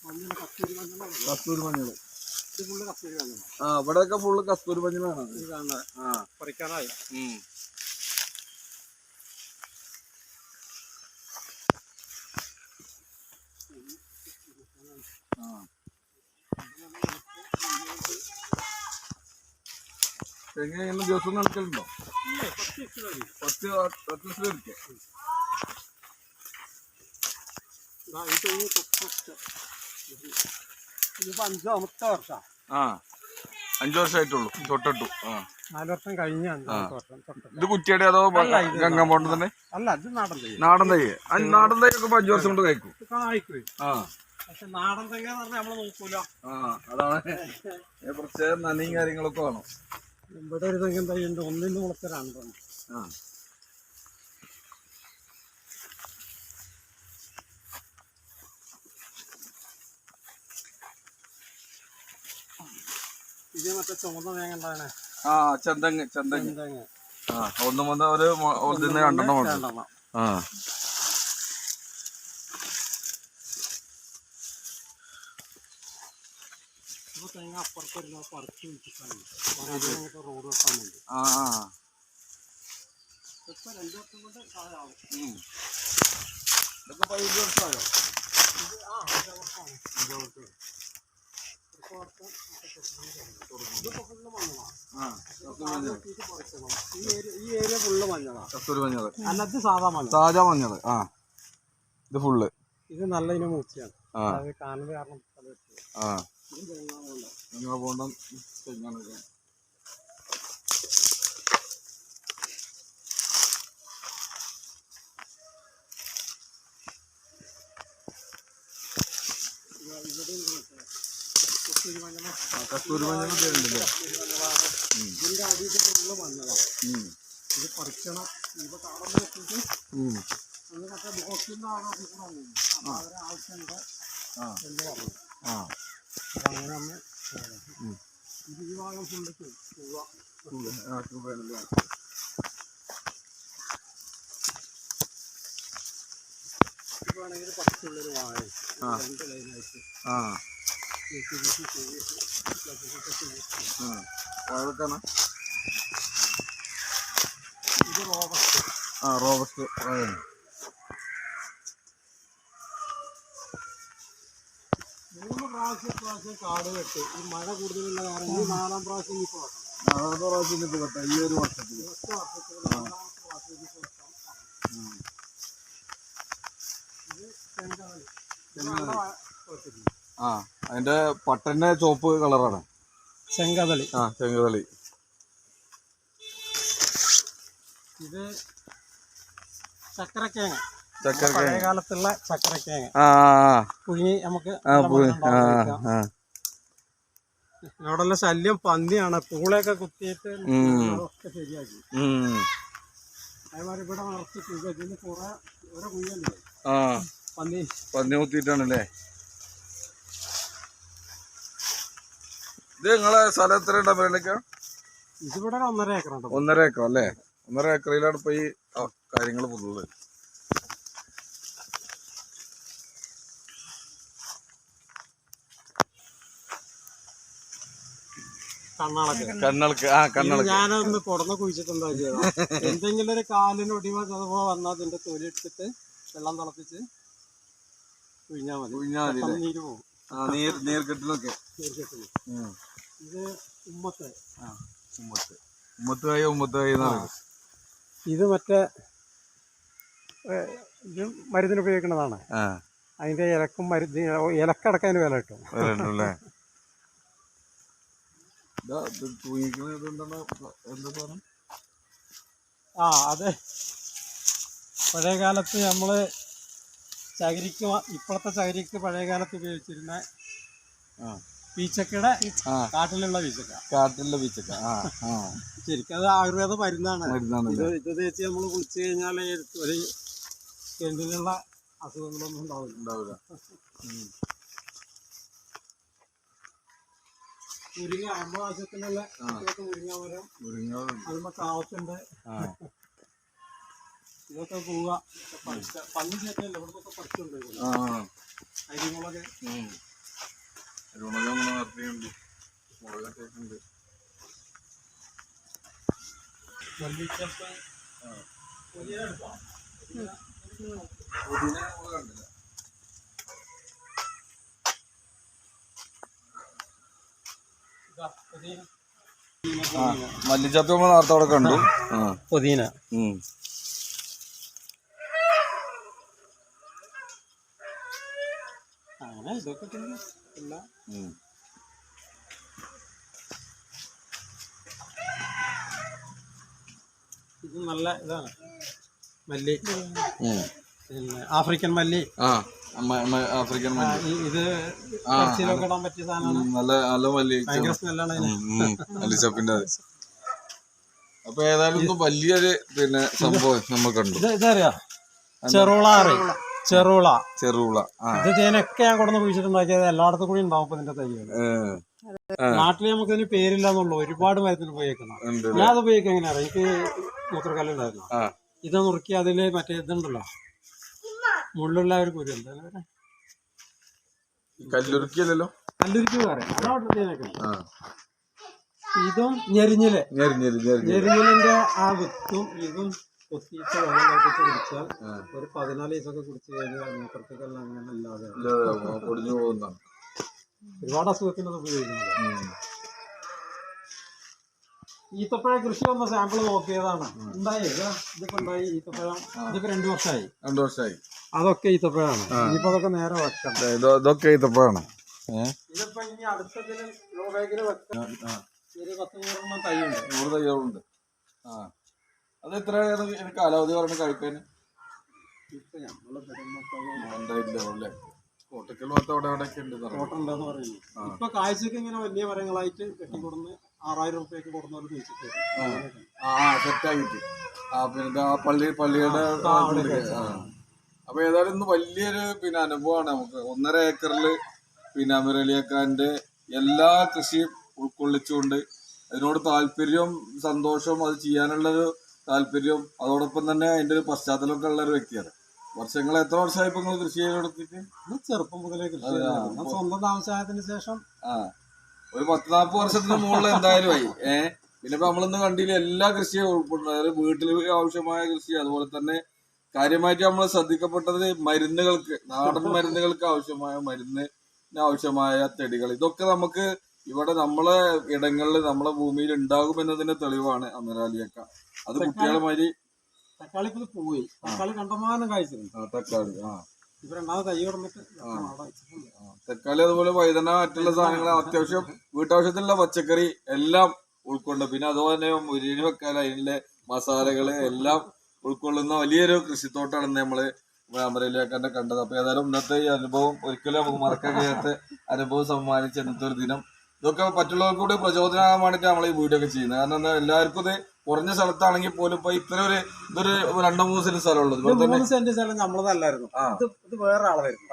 മഞ്ഞൾ കസ്തൂരി മഞ്ഞളാണ്. കസ്തൂരി മഞ്ഞള്. ഇത് ഫുള്ള് കസ്തൂരി മഞ്ഞളാണ്. ഇവിടെയൊക്കെ ഫുള്ള് കസ്തൂരി മഞ്ഞളാണ്. ഇത് കാണുന്നത് പറിക്കാനായി. എങ്ങനെ ദിവസം നടക്കലുണ്ടോ? 10 ദിവസം എടുക്കാം. ഇതിപ്പോ 5ാമത്തെ വർഷം. 5 വർഷമായിട്ടുള്ളൂ. തൊട്ടിട്ടു. 4 വർഷം കഴിഞ്ഞ 5ാമത്തെ വർഷം. ഇത് കുറ്റിയുടെ അതോ ഗംഗാമ്പോണ്ട് തന്നെ? അല്ല, ഇത് നാടൻ തൈ. നാടൻ തൈ. നാടൻ തൈ ഒക്കെ 5 വർഷം കൊണ്ട് കഴിക്കും. കായ്ക്കുവേ. പക്ഷെ നാടൻ തെങ്ങ നമ്മള് നോക്കൂല. അതാണ് പ്രത്യേക നനയും കാര്യങ്ങളൊക്കെ വേണം. ഇവിടെ ഒരു തെങ്ങൻ തൈ ഉണ്ട്, ഒന്നിന് മുളച്ച 2. ഇത് മറ്റേ ചുമന്ന തേങ്ങ ഉണ്ടാകണേ. ചെന്തങ്ങ്. തെങ്ങ്. ഒന്ന് മുതൽ ഒരു 2 രണ്ടെണ്ണം. ഇപ്പൊ തേങ്ങ അപ്പുറത്ത് പറിച്ചു വെച്ചിട്ടാണ് റോഡ് വെക്കാൻ വേണ്ടി. ഇപ്പൊ 2 വർഷം കൊണ്ട് കായാവും. ഇതൊക്കെ 15 വർഷമായോ? ഇത് 5 വർഷമാണ്. 5 വർഷം. ഇതിപ്പോ ഫുള്ള് മഞ്ഞളാണ്. ഈ ഏരിയ ഫുള്ള് മഞ്ഞളാണ്. കസ്തൂരി മഞ്ഞള്. അല്ല, ഇത് സാധാ മഞ്ഞൾ. സാധാ മഞ്ഞള്. ഇത് ഫുള്ള്. ഇത് നല്ല ഇനം മൂച്ചയാണ്. അത് കാണുന്നത് കാരണം പോണ്ട തെങ്ങാണ്. കസ്തൂരി മഞ്ഞൾ തരുന്നുണ്ടല്ലേ? ഇതിന്റെ അടിയിൽ ഫുള്ള് മഞ്ഞളാണ്. ഇത് പറിക്കണം. ഇപ്പൊ കടന്ന് വെച്ചിട്ട് അത് മറ്റേ ബോക്സിന്റെ അവരെ ആവശ്യമുണ്ട് എന്ന് പറഞ്ഞു. അങ്ങനെ നമ്മൾ ഇത് ഈ ഭാഗം ഫുള്ള് വേണമെങ്കിൽ പറിച്ചുള്ളൊരു വാഴ 2 ലൈനായിട്ട് ഇത് റോബസ്റ്റ്. റോബസ്റ്റ്. 3 പ്രാവശ്യം കാട് വെട്ട്. ഈ മഴ കൂടുതലുള്ള കാരണം ഈ 4ാം പ്രാവശ്യം ഇപ്പൊ വെക്കണം. 4ാമത്തെ പ്രാവശ്യം ഇപ്പൊ വെട്ടാം. ഈ ഒരു വർഷത്തിൽ. 8 വർഷത്തിൽ 4ാമത്തെ പ്രാവശ്യം ഇപ്പൊ വെക്കാം. ഇത് ചെങ്കതളി. അതിന്റെ പട്ടന്റെ ചുവപ്പ് കളറാണ് ചെങ്കതളി. ചെങ്കതളി. ഇത് ചക്കരക്കേങ്ങ. പഴയ കാലത്തുള്ള ചക്കരക്കേങ്ങ പുഴുങ്ങി നമുക്ക് അവിടെയുള്ള ശല്യം പന്നിയാണ്. പൂളയൊക്കെ കുത്തിയിട്ട് ഒക്കെ ശരിയാക്കി. അതേമാതിരി ഇവിടെ നിറച്ച് ഇതിന് കുറെ ഓരോ കുഴിയുണ്ട്. പന്നി കുത്തിയിട്ടാണല്ലേ? ഇത് നിങ്ങളെ സ്ഥലം എത്ര ഉണ്ടാ? ഇതിവിടെ 1.5 ഏക്കറുണ്ട്. 1.5 ഏക്കർ അല്ലേ? 1.5 ഏക്കറിലാണ് ഇപ്പൊ ഈ കാര്യങ്ങൾ പുതുള്ളത്. കണ്ണാളൊക്കെ കണ്ണൾക്ക് കണ്ണൾക്ക് ഞാനൊന്ന് പുറന്ന് കുഴിച്ചിട്ടുണ്ടാക്കിയതാ. എന്തെങ്കിലും ഒരു കാലിന് ഒടിവോ ചതവോ വന്നാൽ അതിന്റെ തൊലി എടുത്തിട്ട് വെള്ളം തിളപ്പിച്ച് കുഴിഞ്ഞാൽ മതി. പെട്ടെന്ന് നീര് പോകും. നീർക്കെട്ടിലൊക്കെ ഇത് ഉമ്മത്ത് ഇത് മറ്റേ ഇത് മരുന്നിന് ഉപയോഗിക്കുന്നതാണ്. അതിന്റെ ഇലക്കും മരുന്ന് ഇലക്കടക്കാൻ വില കിട്ടും. അത് പഴയ കാലത്ത് നമ്മള് ചകിരിക്ക് ഇപ്പോഴത്തെ ചകിരിക്ക് പഴയ കാലത്ത് ഉപയോഗിച്ചിരുന്ന പീച്ചക്കയുടെ കാട്ടിലുള്ള പീച്ചക്ക ശരിക്കും അത് ആയുർവേദ മരുന്നാണ്. ഇത് തേച്ച് നമ്മൾ കുളിച്ചു കഴിഞ്ഞാൽ ഒരു കിണറ്റിലുള്ള അസുഖങ്ങളൊന്നും ഉണ്ടാവില്ല. മുരിങ്ങ നമ്മുടെ ആവശ്യത്തിനുള്ള മുരിങ്ങ മരം, അതിന്റെ കാവത്തുണ്ട്. ഇതൊക്കെ പോവുക പന്നി ചേട്ടല്ല ഇവിടത്തൊക്കെ പറിച്ചുണ്ട്. അരിമുളക് മല്ലിച്ചപ്പ് മല്ലിച്ചപ്പ് നമ്മൾ നേരത്തെ അവിടെ കണ്ടു. പുതിന അങ്ങനെ ഇതൊക്കെ തന്നെ ഇല്ല. ഇത് നല്ല ഇതാണ് മല്ലി, പിന്നെ ആഫ്രിക്കൻ മല്ലി. ആഫ്രിക്കൻ മല്ലി ഇത് ഇറച്ചിയിലൊക്കെ ഇടാൻ പറ്റിയ സാധനമാണ്. നല്ല മല്ലി, ഭയങ്കര സ്മെല്ലാണ് മല്ലിച്ചപ്പിന്റെ. അപ്പൊ ഏതായാലും വലിയൊരു പിന്നെ സംഭവം നമ്മൾ കണ്ടു. ഇതറിയാ ചെറുള ഇത് തേനൊക്കെ ഞാൻ കൊടുന്ന് കുഴിച്ചിട്ടുണ്ടാക്കിയത്. എല്ലായിടത്തും കൂടി ഉണ്ടാവും ഇപ്പൊ ഇതിന്റെ തൈകൾ. നാട്ടില് നമുക്ക് ഇതിന് പേരില്ല എന്നുള്ളൂ. ഒരുപാട് മരത്തിന് ഉപയോഗിക്കണം. ഞാൻ അത് ഉപയോഗിക്കാം. എങ്ങനെയാ എനിക്ക് മൂത്രക്കല്ലുണ്ടായിരുന്നു. ഇത് നുറുക്കി അതില് മറ്റേ ഇതുണ്ടല്ലോ മുള്ളുള്ള ഒരു കുരു എന്താ കല്ലുരുക്കിയല്ലോ, കല്ലുരുക്കി പറയാം. ഇതും ഞെരിഞ്ഞിലിന്റെ ആ വിത്തും ഇതും കൊത്തിയിട്ട് വെള്ളം തിളപ്പിച്ച് കുടിച്ചാൽ ഒരു 14 ദിവസമൊക്കെ കുടിച്ചു കഴിഞ്ഞാൽ മൂത്രത്തിക്കെല്ലാം അങ്ങനെ ഇല്ലാതെ പൊടിഞ്ഞു പോകുന്ന ഒരുപാട് അസുഖത്തിന് ഉപയോഗിക്കുന്നത്. ഈത്തപ്പഴ കൃഷി വന്ന സാമ്പിൾ നോക്കിയതാണ്. ഉണ്ടായി ഇതിപ്പോ ഉണ്ടായി ഈത്തപ്പഴം. ഇതിപ്പോ 2 വർഷമായി. അതൊക്കെ ഈത്തപ്പഴമാണ്. ഇനിയിപ്പോ അതൊക്കെ നേരെ വെക്കണം. ഇതൊക്കെ ഈത്തപ്പഴമാണ്. ഇതിപ്പോ ഇനി അടുത്തതിന് ലോ ബാഗിൽ വെക്കാം. ഒരു 10-100 തൈയുണ്ട്. 100 തൈകളുണ്ട്. അത് എത്ര കാലാവധി പറഞ്ഞു കഴിക്കാൻ? ഇപ്പൊ നമ്മള് ഉണ്ടായില്ലേ കോട്ടക്കൽ ഭാഗത്ത് അവിടെയൊക്കെ ഉണ്ട് തോട്ടുണ്ടെന്ന് പറയുന്നു. ഇപ്പൊ കാഴ്ചക്ക് ഇങ്ങനെ വലിയ മരങ്ങളായിട്ട് കെട്ടിക്കൊടുന്ന് 6000 രൂപയ്ക്ക് കൊടുന്നവർ കഴിച്ചിട്ട് സെറ്റാക്കിട്ട് പിന്നെ പള്ളിയുടെ. അപ്പൊ ഏതായാലും ഇന്ന് വലിയൊരു പിന്നെ അനുഭവമാണ് നമുക്ക്. 1.5 ഏക്കറില് പിന്നെ അമീറലിയക്കാന്റെ എല്ലാ കൃഷിയും ഉൾക്കൊള്ളിച്ചുകൊണ്ട് അതിനോട് താല്പര്യവും സന്തോഷവും അത് ചെയ്യാനുള്ളൊരു താല്പര്യവും അതോടൊപ്പം തന്നെ അതിന്റെ ഒരു പശ്ചാത്തലമൊക്കെ ഉള്ള ഒരു വ്യക്തിയാണ്. എത്ര വർഷമായി ഇപ്പൊ നിങ്ങൾ കൃഷി ചെയ്തെടുത്തിട്ട്? ചെറുപ്പം മുതലേ കൃഷി സ്വന്തം താമസത്തിന് ശേഷം ഒരു 10-40 വർഷത്തിന് മുകളിൽ എന്തായാലും ആയി. പിന്നെ ഇപ്പൊ നമ്മളിന്ന് കണ്ടില്ല എല്ലാ കൃഷിയും ഉൾപ്പെടുന്നത്. അതായത് വീട്ടിൽ ആവശ്യമായ കൃഷി, അതുപോലെ തന്നെ കാര്യമായിട്ട് നമ്മൾ ശ്രദ്ധിക്കപ്പെട്ടത് മരുന്നുകൾക്ക്, നാടൻ മരുന്നുകൾക്ക് ആവശ്യമായ മരുന്നിന് ആവശ്യമായ ചെടികൾ. ഇതൊക്കെ നമുക്ക് ഇവിടെ നമ്മളെ ഇടങ്ങളിൽ നമ്മളെ ഭൂമിയിൽ ഉണ്ടാകും എന്നതിന്റെ തെളിവാണ് അമീറലിയക്ക. അത് കുട്ടികളെ മാതിരി തക്കാളി പോയി. തക്കാളി കണ്ടമാനം കഴിച്ചിട്ടുണ്ട്. തക്കാളി ഇപ്പൊ 2ാമത് തൈ കൊടുത്തിട്ട് തക്കാളി അതുപോലെ വഴുതന മറ്റുള്ള സാധനങ്ങൾ അത്യാവശ്യം വീട്ടാവശ്യത്തിലുള്ള പച്ചക്കറി എല്ലാം ഉൾക്കൊണ്ട്, പിന്നെ അതുപോലെ തന്നെ മുരിഞ്ഞു വെക്കാൻ അതിലെ മസാലകള് എല്ലാം ഉൾക്കൊള്ളുന്ന വലിയൊരു കൃഷിത്തോട്ടാണ് നമ്മള് അമീറലിയക്കാന്റെ കണ്ടത്. അപ്പൊ ഏതായാലും ഇന്നത്തെ ഈ അനുഭവം ഒരിക്കലും നമുക്ക് മറക്കാൻ കഴിയാത്ത അനുഭവം സമ്മാനിച്ച ഇന്നത്തെ ഒരു ദിനം. ഇതൊക്കെ മറ്റുള്ളവർക്ക് കൂടി പ്രചോദനമാകാൻ വേണ്ടിയിട്ട് നമ്മൾ ഈ വീഡിയോ ഒക്കെ ചെയ്യുന്നത്. കാരണം എന്താ, എല്ലാവർക്കും ഇത് കുറഞ്ഞ സ്ഥലത്താണെങ്കിൽ പോലും ഇപ്പൊ ഇതൊരു 2-3 സെന്റ് സ്ഥലമുള്ളത്. 3 സെന്റ് സ്ഥലം നമ്മളതല്ലായിരുന്നു. ഇത് വേറെ ആളായിരുന്നു.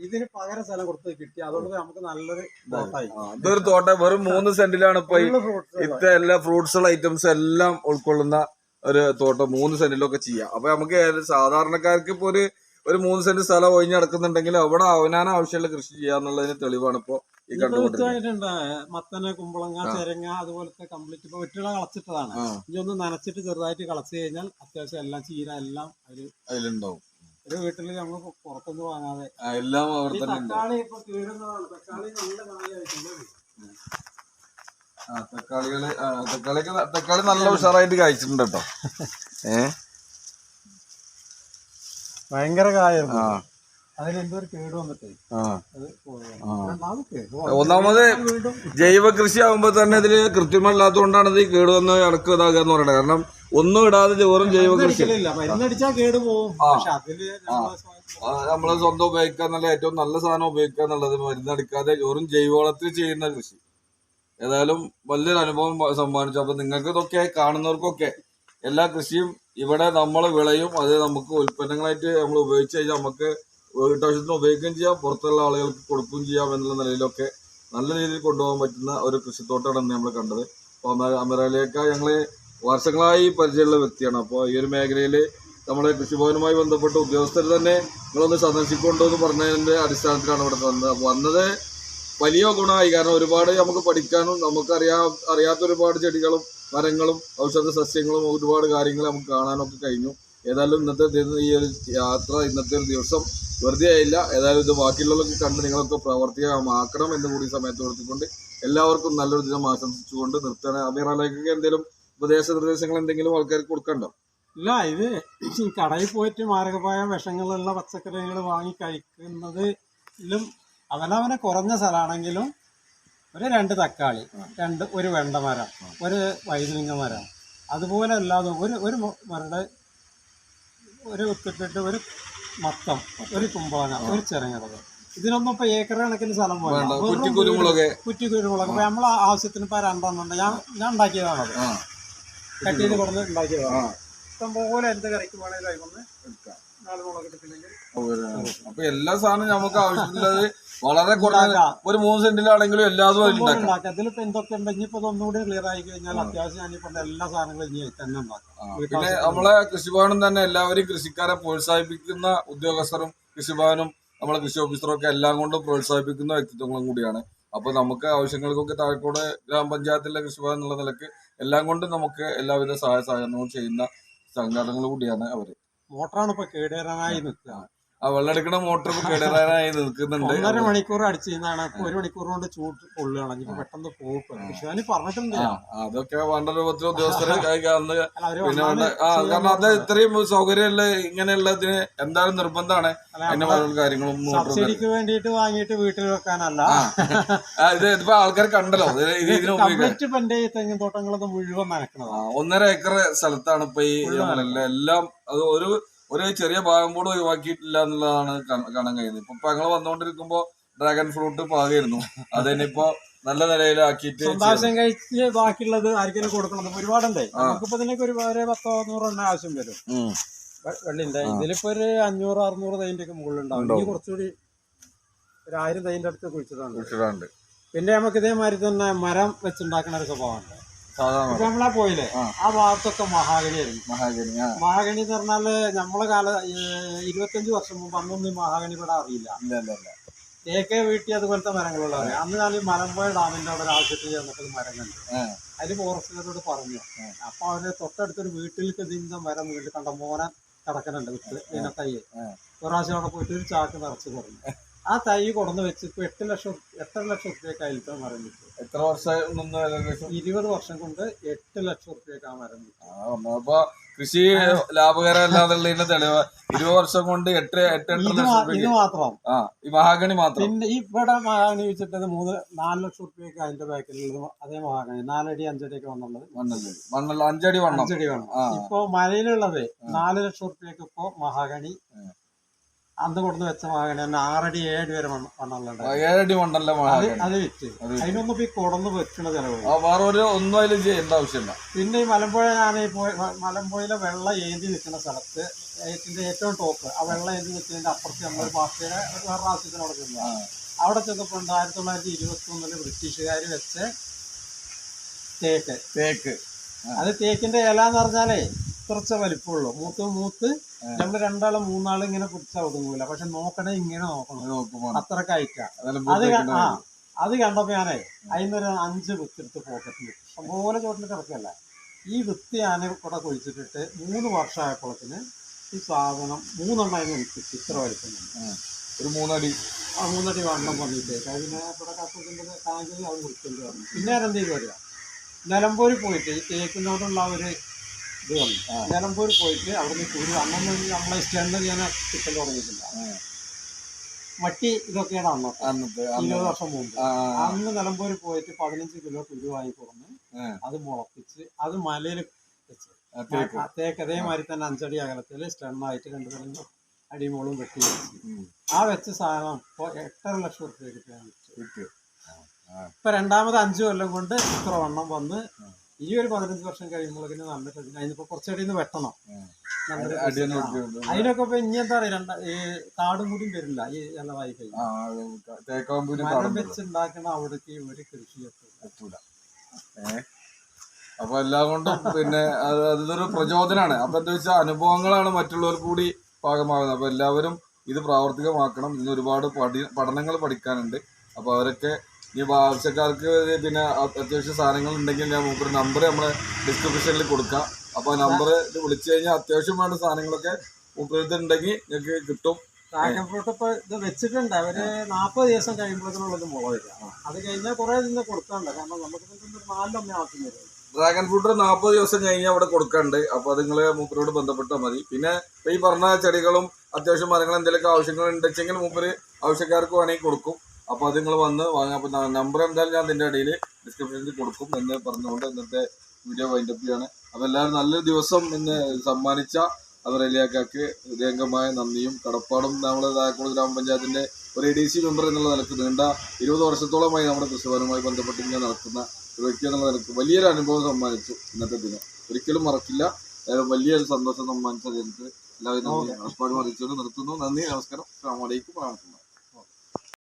ഇതിന് പകരം സ്ഥലം കൊടുത്ത് കിട്ടി. അതുകൊണ്ട് നമുക്ക് നല്ലൊരു തോട്ടായി. ഇതൊരു തോട്ടം വെറും 3 സെന്റിലാണ് ഇപ്പൊ ഇത്ര എല്ലാ ഫ്രൂട്ട്സുള്ള ഐറ്റംസ് എല്ലാം ഉൾക്കൊള്ളുന്ന ഒരു തോട്ടം 3 സെന്റിലൊക്കെ ചെയ്യാം. അപ്പൊ നമുക്ക് സാധാരണക്കാർക്ക് ഇപ്പൊ ഒരു 3 സെന്റ് സ്ഥലം ഒഴിഞ്ഞടക്കുന്നുണ്ടെങ്കിൽ അവിടെ അവനാണ് ആവശ്യമുള്ള കൃഷി ചെയ്യാന്നുള്ളതിന് തെളിവാണ് ഇപ്പോ ഈ കണ്ടുകൊണ്ടിരിക്കുന്നത്? വിത്തുമായിട്ടുണ്ട്. മത്തന്, കുമ്പളങ്ങ, ചെരങ്ങ അതുപോലത്തെ കംപ്ലീറ്റ് ഇപ്പൊ വെറ്റുള്ള കളച്ചിട്ടതാണ്. ഇനി ഒന്ന് നനച്ചിട്ട് ചെറുതായിട്ട് കളച്ചു കഴിഞ്ഞാൽ അത്യാവശ്യം എല്ലാം ചീര എല്ലാം അതിലുണ്ടാവും. ഒരു വീട്ടില് നമ്മൾ പുറത്തുനിന്ന് വാങ്ങാതെ എല്ലാം അവിടെ തന്നെ ഉണ്ട്. തക്കാളി ഇപ്പൊ കീഴുന്നതാണ്. തക്കാളി നല്ല കായായിട്ടുണ്ട്. തക്കാളി നല്ല ഉഷാറായിട്ട് കഴിച്ചിട്ടുണ്ട് കേട്ടോ. ഭയങ്കര കായായിരുന്നു. അതിലെന്തോ ഒരു കേട് വന്നിട്ടേ ഒന്നാമത് ജൈവ കൃഷി ആകുമ്പോ തന്നെ ഇതില് കൃത്രിമല്ലാത്തതുകൊണ്ടാണ് ഇത് കേട് വന്ന് ഇടക്ക് ഇതാക്കുക എന്ന് പറയുന്നത്. കാരണം ഒന്നും ഇടാതെ വെറും ജൈവ കൃഷി. മരുന്നടിച്ചാൽ കേട് പോകും. നമ്മള് സ്വന്തം ഉപയോഗിക്കുക എന്നുള്ള ഏറ്റവും നല്ല സാധനം ഉപയോഗിക്കുക എന്നുള്ളത് മരുന്നടിക്കാതെ വെറും ജൈവവളത്തിൽ ചെയ്യുന്ന കൃഷി. ഏതായാലും വലിയൊരു അനുഭവം സമ്മാനിച്ചു. അപ്പൊ നിങ്ങൾക്ക് ഇതൊക്കെ കാണുന്നവർക്കൊക്കെ എല്ലാ കൃഷിയും ഇവിടെ നമ്മൾ വിളയും, അത് നമുക്ക് ഉൽപ്പന്നങ്ങളായിട്ട് നമ്മൾ ഉപയോഗിച്ച് കഴിഞ്ഞാൽ നമുക്ക് വീട്ടാവശ്യത്തിന് ഉപയോഗിക്കുകയും ചെയ്യാം, പുറത്തുള്ള ആളുകൾക്ക് കൊടുക്കുകയും ചെയ്യാം എന്നുള്ള നിലയിലൊക്കെ നല്ല രീതിയിൽ കൊണ്ടുപോകാൻ പറ്റുന്ന ഒരു കൃഷിത്തോട്ടമാണ് നമ്മൾ കണ്ടത്. അപ്പോൾ അമീറലിയൊക്കെ ഞങ്ങൾ വർഷങ്ങളായി പരിചയമുള്ള വ്യക്തിയാണ്. അപ്പോൾ ഈ ഒരു മേഖലയിൽ നമ്മുടെ കൃഷിഭവനുമായി ബന്ധപ്പെട്ട ഉദ്യോഗസ്ഥർ തന്നെ നിങ്ങളൊന്ന് സന്ദർശിക്കൊണ്ടോ എന്ന് പറഞ്ഞതിൻ്റെ അടിസ്ഥാനത്തിലാണ് ഇവിടെ വന്നത്. വലിയ ഗുണമായി. കാരണം ഒരുപാട് നമുക്ക് പഠിക്കാനും അറിയാത്ത ഒരുപാട് ചെടികളും മരങ്ങളും ഔഷധ സസ്യങ്ങളും ഒരുപാട് കാര്യങ്ങൾ നമുക്ക് കാണാനൊക്കെ കഴിഞ്ഞു. ഏതായാലും ഇന്നത്തെ ഈ ഒരു യാത്ര, ഇന്നത്തെ ഒരു ദിവസം വെറുതെ ആയില്ല. ഏതായാലും ഇത് ബാക്കിയുള്ളവർക്ക് കണ്ട് നിങ്ങളൊക്കെ പ്രവർത്തികമാക്കണം എന്ന് കൂടി സമയത്ത് കൊടുത്തുകൊണ്ട് എല്ലാവർക്കും നല്ലൊരു ദിനം ആശംസിച്ചുകൊണ്ട് നിർത്തണ. അമീറലേക്ക് എന്തെങ്കിലും ഉപദേശ നിർദ്ദേശങ്ങൾ എന്തെങ്കിലും ആൾക്കാർക്ക് കൊടുക്കണ്ടോ? ഇല്ല, ഇത് കടയിൽ പോയിട്ട് മാരകമായ വിഷങ്ങളുള്ള പച്ചക്കറികൾ വാങ്ങി കഴിക്കുന്നതിലും അവനവനെ കുറഞ്ഞ സ്ഥലമാണെങ്കിലും ഒരു 2 തക്കാളി, ഒരു വെണ്ട മരം, ഒരു വൈദ്യുതിങ്ങ മരം, അതുപോലെ അല്ലാതെ ഒരു മരുടെ ഒരു കുത്തിട്ടിട്ട് ഒരു മത്തം, ഒരു കുമ്പളങ്ങ, ഒരു ചെരങ്ങടത്, ഇതിനൊന്നും ഇപ്പൊ ഏക്കർ കണക്കിന് സ്ഥലം വേണ്ട. കുറ്റിക്കുരുമുളക്. അപ്പൊ നമ്മളെ ആവശ്യത്തിന് ഇപ്പൊ 2 ഉണ്ട്. ഞാൻ ഉണ്ടാക്കിയതാണത്. കട്ട് ചെയ്ത് കൊടുത്ത് ഉണ്ടാക്കിയതാണ്. ഇഷ്ടംപോലെ എന്ത് കറിക്ക് വേണേലും അതിൽ എടുക്കാം. 4 മുളക് എടുത്തില്ലെങ്കിൽ. അപ്പൊ എല്ലാ സാധനവും നമുക്ക് ആവശ്യമുള്ളത് വളരെ കുറഞ്ഞ ഒരു 3 സെന്റിലാണെങ്കിലും എല്ലാതും ഉണ്ടാക്കാം. അതിലിപ്പോ എന്തൊക്കെ ഉണ്ടെങ്കിൽ ഇപ്പൊ ഒന്നുകൂടി ക്ലിയർ ആയി കഴിഞ്ഞാൽ അത്യാവശ്യം ഞാനിപ്പോ എല്ലാ സാധനങ്ങളും ഇനി തന്നെ ഉണ്ടാക്കാം. പിന്നെ നമ്മളെ കൃഷിഭവനും തന്നെ എല്ലാവരും കൃഷിക്കാരെ പ്രോത്സാഹിപ്പിക്കുന്ന ഉദ്യോഗസ്ഥരും കൃഷിഭവനും നമ്മളെ കൃഷി ഓഫീസറും ഒക്കെ എല്ലാം കൊണ്ടും പ്രോത്സാഹിപ്പിക്കുന്ന വ്യക്തിത്വങ്ങളും കൂടിയാണ്. അപ്പൊ നമുക്ക് ആവശ്യങ്ങൾക്കൊക്കെ താഴെക്കൂടെ ഗ്രാമപഞ്ചായത്തിലെ കൃഷിഭവൻ എന്നുള്ള നിലക്ക് എല്ലാം കൊണ്ടും നമുക്ക് എല്ലാവിധ സഹായ സഹകരണവും ചെയ്യുന്ന സംഘടനകൾ കൂടിയാണ് അവര്. മോട്ടറാണ് ഇപ്പൊ കേടേറാനായി നിൽക്കുക. ആ വെള്ളമെടുക്കണ മോട്ടർ കേടേറാനായി നിൽക്കുന്നുണ്ട്. 1.5 മണിക്കൂർ അടിച്ചു കഴിഞ്ഞാണ്. 1 മണിക്കൂർ കൊണ്ട് ചൂട് പൊള്ളുകയാണ്. ഇപ്പൊ പെട്ടെന്ന് പോകും. പക്ഷെ പറഞ്ഞിട്ടുണ്ട് അതൊക്കെ വേണ്ട രൂപത്തിൽ ഉദ്യോഗസ്ഥര് പിന്നെ കാരണം അത് ഇത്രയും സൗകര്യമുള്ള ഇങ്ങനെയുള്ളതിന് എന്തായാലും നിർബന്ധമാണ്. അതിന്റെ കാര്യങ്ങളും സബ്സിഡിക്ക് വേണ്ടിയിട്ട് വാങ്ങിയിട്ട് വീട്ടിൽ വെക്കാനല്ല. ഇത് ഇതിപ്പോ ആൾക്കാർ കണ്ടല്ലോ തെങ്ങിൻ തോട്ടങ്ങളൊക്കെ മുഴുവൻ നനക്കണം. 1.5 ഏക്കർ സ്ഥലത്താണ് ഇപ്പൊ ഈ എല്ലാം. അത് ഒരു ചെറിയ ഭാഗം കൂടെ ഒഴിവാക്കിയിട്ടില്ല എന്നുള്ളതാണ് കാണാൻ കഴിയുന്നത്. ഇപ്പൊ ഞങ്ങൾ വന്നുകൊണ്ടിരിക്കുമ്പോ ഡ്രാഗൺ ഫ്രൂട്ട് പാകായിരുന്നു. അതിനിപ്പോ നല്ല നിലയിലാക്കിയിട്ട് സന്താശം കഴിച്ച് ബാക്കിയുള്ളത് ആർക്കെങ്കിലും കൊടുക്കണം. ഒരുപാടുണ്ടേ. നമുക്കിപ്പോ ഇതിനൊക്കെ ഒരു 10-100 എണ്ണ ആവശ്യം വരും. വെള്ളിന്റെ ഇതിലിപ്പോ ഒരു 500-600 തൈന്റെ ഒക്കെ മുകളിലുണ്ടാവും. ഇനി കുറച്ചുകൂടി ഒരു 1000 തൈന്റെ അടുത്ത് കുഴിച്ചിട്ടുണ്ട്. പിന്നെ നമുക്ക് ഇതേമാതിരി തന്നെ മരം വെച്ചുണ്ടാക്കുന്ന ഒരു സ്വഭാവമുണ്ട്. ഇപ്പൊ നമ്മളാ പോയില്ലേ, ആ ഭാഗത്തൊക്കെ മഹാഗണി ആയിരുന്നു. മഹാഗണി എന്ന് പറഞ്ഞാല് നമ്മളെ 25 വർഷം മുമ്പ് അന്നൊന്നും ഈ മഹാഗണി ഇവിടെ അറിയില്ല. തേക്കെ വീട്ടി അതുപോലത്തെ മരങ്ങളുള്ള അന്ന് ഞാൻ മലമ്പുഴ ഡാമിന്റെ അവിടെ ഒരു ആവശ്യത്തിൽ ചെന്നിട്ട് മരം കണ്ടു. അതിന് ഫോറസ്റ്റുകാരോട് പറഞ്ഞു. അപ്പൊ അവര് തൊട്ടടുത്തൊരു വീട്ടിലേക്ക് ഇതിന്റെ മരം വീട്ടിൽ കണ്ട മോനെ കിടക്കുന്നുണ്ട് വിത്ത് ഇതിനെ തൈ. ഒരാഴ്ച അവിടെ പോയിട്ട് ഒരു ചാക്ക് നിറച്ച് പറഞ്ഞു. ആ തൈ കൊടന്ന് വെച്ച് ഇപ്പൊ 8 ലക്ഷം റുപ്യക്ക് അതിലത്തെ മരം കിട്ടും. എത്ര വർഷം? 20 വർഷം കൊണ്ട് 8 ലക്ഷം റുപ്യക്ക് ആ മരം കിട്ടും. അപ്പൊ കൃഷി ലാഭകരമല്ലാതുള്ളതിന്റെ തെളിവ് 20 വർഷം കൊണ്ട് 8 ഇത് മാത്രം. ഈ മഹാഗണി മാത്രം. പിന്നെ ഇവിടെ മഹാഗണി വെച്ചിട്ട് 4 ലക്ഷം റുപ്യക്ക് അതിന്റെ ബാക്കിലുള്ളത് അതേ മഹാഗണി 4 അടി 5 അടിയൊക്കെ വന്നുള്ളത്. 5 അടി വേണം. ഇപ്പൊ മലയിലുള്ളത് 4 ലക്ഷം റുപ്യക്ക് ഇപ്പൊ മഹാഗണി അന്ന് കൊടുന്ന് വെച്ച മഹാഗണി തന്നെ 6 അടി 7 അടി വരെ വണ്ണുണ്ട്. 7 അടി വണ്ണല്ല അത് വിറ്റ്. അതിനൊന്നും ഇപ്പൊ ഈ കൊടന്ന് വെക്കണ ചെലവ് വേറെ ഒന്നും അതിൽ ചെയ്യേണ്ട ആവശ്യമില്ല. പിന്നെ ഈ മലമ്പുഴ മലമ്പുഴയിലെ വെള്ളം ഏന്തി നിൽക്കുന്ന സ്ഥലത്ത് ഇതിന്റെ ഏറ്റവും ടോപ്പ് ആ വെള്ളം ഏന്തി നിൽക്കുന്നതിന്റെ അപ്പുറത്ത് നമ്മളൊരു പാർട്ടിയുടെ വേറെ ആവശ്യത്തിന് അവിടെ ചെന്നു. അവിടെ ചെന്നപ്പോൾ 1921 ബ്രിട്ടീഷുകാർ വെച്ച് തേക്ക്. അത് തേക്കിന്റെ ഇല എന്ന് പറഞ്ഞാലേ കുറച്ച് വലിപ്പമുള്ളൂ. മൂത്ത് നമ്മള് 2-3 ഇങ്ങനെ പിടിച്ചാൽ ഒതുങ്ങൂല. പക്ഷെ നോക്കണേ ഇങ്ങനെ നോക്കണം. അത്ര കയറ്റ അത് അത് കണ്ടപ്പോൾ ഞാനേ അതിനൊരു 5 വിത്തെടുത്ത് പോക്കറ്റിൽ ഇട്ടു. അതുപോലെ ചോട്ടിൽ കിടക്കല്ല. ഈ വിത്ത് ഞാൻ ഇവിടെ കുഴിച്ചിട്ടിട്ട് 3 വർഷമായപ്പോഴത്തിന് ഈ സാധനം 3 എണ്ണം അതിന് കിട്ടി. ഇത്ര വലിക്കുന്നുണ്ട്. ഒരു 3 അടി 3 അടി വണ്ണം വന്നിട്ട് അതിനെ ഇവിടെ കപ്പത്തിൻ്റെ ടാങ്കിൽ അത് കുടിക്കേണ്ടി വന്നു. പിന്നെ ഞാൻ എന്ത് ചെയ്തു വരിക, നിലമ്പൂർ പോയിട്ട് ഈ തേക്കിനോടുള്ള ഒരു ഇത് വന്നു. നിലമ്പൂർ പോയിട്ട് അവിടുന്ന് കുരു അന്നൊന്നും നമ്മളെ സ്റ്റണ്ട് ഞാൻ കിട്ടൽ തുടങ്ങിയിട്ടില്ല. മട്ടി ഇതൊക്കെയാണ് അന്നത്തെ 20 വർഷം മുമ്പ്. അന്ന് നിലമ്പൂർ പോയിട്ട് 15 കിലോ കുരു വാങ്ങി കൊടുന്ന് അത് മുളപ്പിച്ച് അത് മലയിൽ വെച്ച് തേക്ക് അതേമാതിരി തന്നെ 5 അടി അകലത്തിൽ സ്റ്റണ്ണായിട്ട് 2 അടിമോളും വെട്ടി വെച്ച് ആ വെച്ച സാധനം ഇപ്പോൾ 8.5 ലക്ഷം റുപ്യക്ക് വിറ്റു. ഇപ്പൊ രണ്ടാമത് 5 കൊല്ലം കൊണ്ട് ഇത്ര വണ്ണം വന്ന് ഈ ഒരു 15 വർഷം കഴിയുമ്പോഴേക്കും നന്നിട്ട് അതിനിപ്പോ കുറച്ചടിയിൽ വെട്ടണം. അതിനൊക്കെ ഇപ്പൊ ഇനി എന്താ പറയാ, ഈ കാടും കൂടിയും വരില്ല ഈ ഇലവായി കഴിഞ്ഞാൽ. മരം വെച്ചുണ്ടാക്കണ അവിടേക്ക് ഒരു കൃഷി എത്തൂല. അപ്പൊ എല്ലാം കൊണ്ടും പിന്നെ അതൊരു പ്രചോദനമാണ്. അപ്പൊ എന്താ വെച്ചാൽ അനുഭവങ്ങളാണ് മറ്റുള്ളവർക്ക് കൂടി ഭാഗമാകുന്നത്. അപ്പൊ എല്ലാവരും ഇത് പ്രാവർത്തികമാക്കണം. ഇതിന് ഒരുപാട് പഠനങ്ങൾ പഠിക്കാനുണ്ട്. അപ്പൊ അവരൊക്കെ ഈ ആവശ്യക്കാർക്ക് പിന്നെ അത്യാവശ്യ സാധനങ്ങൾ ഉണ്ടെങ്കിൽ ഞാൻ മൂപ്പര് നമ്പർ നമ്മളെ ഡിസ്ക്രിപ്ഷനിൽ കൊടുക്കാം. അപ്പൊ ആ നമ്പർ വിളിച്ചു കഴിഞ്ഞാൽ അത്യാവശ്യം വേണ്ട സാധനങ്ങളൊക്കെ മൂപ്പരടുത്ത് ഉണ്ടെങ്കിൽ നിങ്ങൾക്ക് കിട്ടും. ഡ്രാഗൺ ഫ്രൂട്ട് ഇപ്പൊ ഇത് വെച്ചിട്ടുണ്ട്. അവര് 40 ദിവസം കഴിയുമ്പോഴത്തേനുള്ളത് മുള വരിക. അത് കഴിഞ്ഞാൽ കുറെ ഇതിന് കൊടുക്കാനുണ്ട്. കാരണം നമുക്ക് 4 ഒന്നേ ആവശ്യം വരും. ഡ്രാഗൺ ഫ്രൂട്ട് 40 ദിവസം കഴിഞ്ഞാൽ അവിടെ കൊടുക്കാനുണ്ട്. അപ്പൊ അത് നിങ്ങൾ മൂപ്പരോട് ബന്ധപ്പെട്ടാൽ മതി. പിന്നെ ഈ പറഞ്ഞ ചെടികളും അത്യാവശ്യം മരങ്ങൾ എന്തെങ്കിലുമൊക്കെ ആവശ്യങ്ങൾ ഉണ്ടെങ്കിൽ മൂപ്പര് ആവശ്യക്കാർക്ക് വേണമെങ്കിൽ കൊടുക്കും. അപ്പൊ അത് നിങ്ങൾ വന്ന് വാങ്ങാം. അപ്പൊ നമ്പർ എന്തായാലും ഞാൻ ഇതിന്റെ ഇടയിൽ ഡിസ്ക്രിപ്ഷനിൽ കൊടുക്കും എന്ന് പറഞ്ഞുകൊണ്ട് ഇന്നത്തെ വീഡിയോ വൈൻഡപ്പ് ചെയ്യാണ്. അപ്പൊ എല്ലാവരും നല്ലൊരു ദിവസം ഇന്ന് സമ്മാനിച്ച അവരെല്ലാക്കാക്ക് ഹൃദയംഗമായ നന്ദിയും കടപ്പാടും. നമ്മുടെ തായക്കോട് ഗ്രാമപഞ്ചായത്തിന്റെ ഒരു ADC മെമ്പർ എന്നുള്ള നിലക്ക് നീണ്ട 20 വർഷത്തോളമായി നമ്മുടെ കൃഷിഭവനുമായി ബന്ധപ്പെട്ട് ഇങ്ങനെ നടക്കുന്ന ഒരു വ്യക്തി എന്നുള്ള നിലക്ക് വലിയൊരു അനുഭവം സമ്മാനിച്ചു ഇന്നത്തെ ദിനം. ഒരിക്കലും മറക്കില്ല. വലിയൊരു സന്തോഷം സമ്മാനിച്ച ജനത്തിന് എല്ലാവരും നന്ദി കടപ്പാടും അറിയിച്ചുകൊണ്ട് നിർത്തുന്നു. നന്ദി, നമസ്കാരം. അസ്സലാമു അലൈക്കും വറഹ്മത്തുള്ളാഹി.